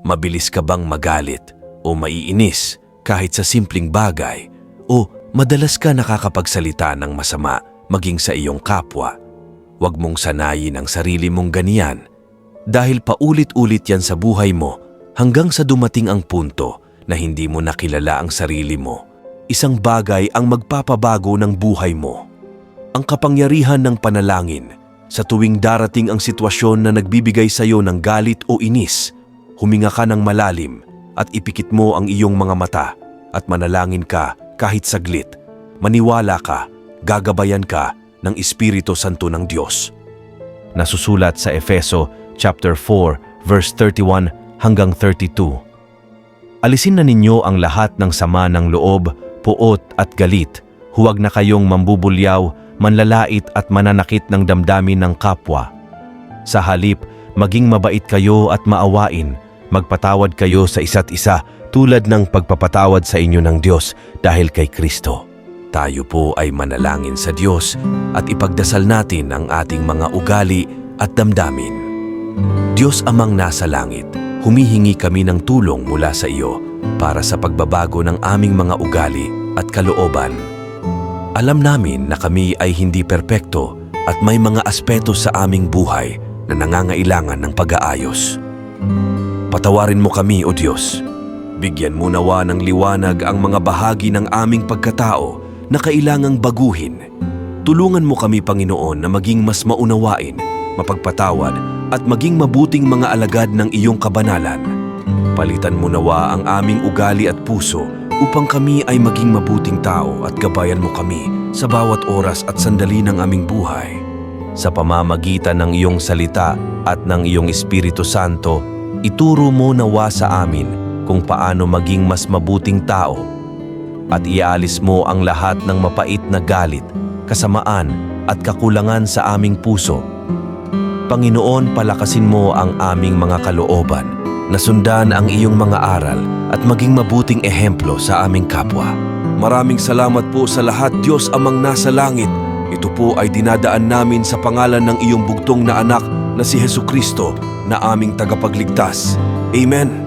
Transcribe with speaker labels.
Speaker 1: Mabilis ka bang magalit o maiinis kahit sa simpleng bagay? O madalas ka nakakapagsalita ng masama maging sa iyong kapwa? Huwag mong sanayin ang sarili mong ganiyan dahil paulit-ulit yan sa buhay mo hanggang sa dumating ang punto na hindi mo nakilala ang sarili mo. Isang bagay ang magpapabago ng buhay mo. Ang kapangyarihan ng panalangin. Sa tuwing darating ang sitwasyon na nagbibigay sa iyo ng galit o inis, huminga ka ng malalim at ipikit mo ang iyong mga mata at manalangin ka kahit saglit. Maniwala ka, gagabayan ka ng Espiritu Santo ng Diyos. Nasusulat sa Efeso chapter 4 verse 31 hanggang 32. Alisin na ninyo ang lahat ng sama ng loob, puot at galit. Huwag na kayong mambubulyaw, manlalait at mananakit ng damdamin ng kapwa. Sa halip, maging mabait kayo at maawain. Magpatawad kayo sa isa't isa tulad ng pagpapatawad sa inyo ng Diyos dahil kay Kristo. Tayo po ay manalangin sa Diyos at ipagdasal natin ang ating mga ugali at damdamin. Diyos Amang nasa langit, humihingi kami ng tulong mula sa iyo para sa pagbabago ng aming mga ugali at kalooban. Alam namin na kami ay hindi perpekto at may mga aspeto sa aming buhay na nangangailangan ng pag-aayos. Patawarin mo kami, O Diyos. Bigyan mo nawa ng liwanag ang mga bahagi ng aming pagkatao na kailangang baguhin. Tulungan mo kami, Panginoon, na maging mas maunawain, mapagpatawad at maging mabuting mga alagad ng iyong kabanalan. Palitan mo nawa ang aming ugali at puso upang kami ay maging mabuting tao at gabayan mo kami sa bawat oras at sandali ng aming buhay. Sa pamamagitan ng iyong salita at ng iyong Espiritu Santo, ituro mo nawa sa amin kung paano maging mas mabuting tao at iaalis mo ang lahat ng mapait na galit, kasamaan at kakulangan sa aming puso. Panginoon, palakasin mo ang aming mga kalooban na sundan ang iyong mga aral at maging mabuting ehemplo sa aming kapwa. Maraming salamat po sa lahat, Diyos Amang nasa langit. Ito po ay dinadaan namin sa pangalan ng iyong bugtong na anak na si Jesucristo na aming tagapagligtas. Amen.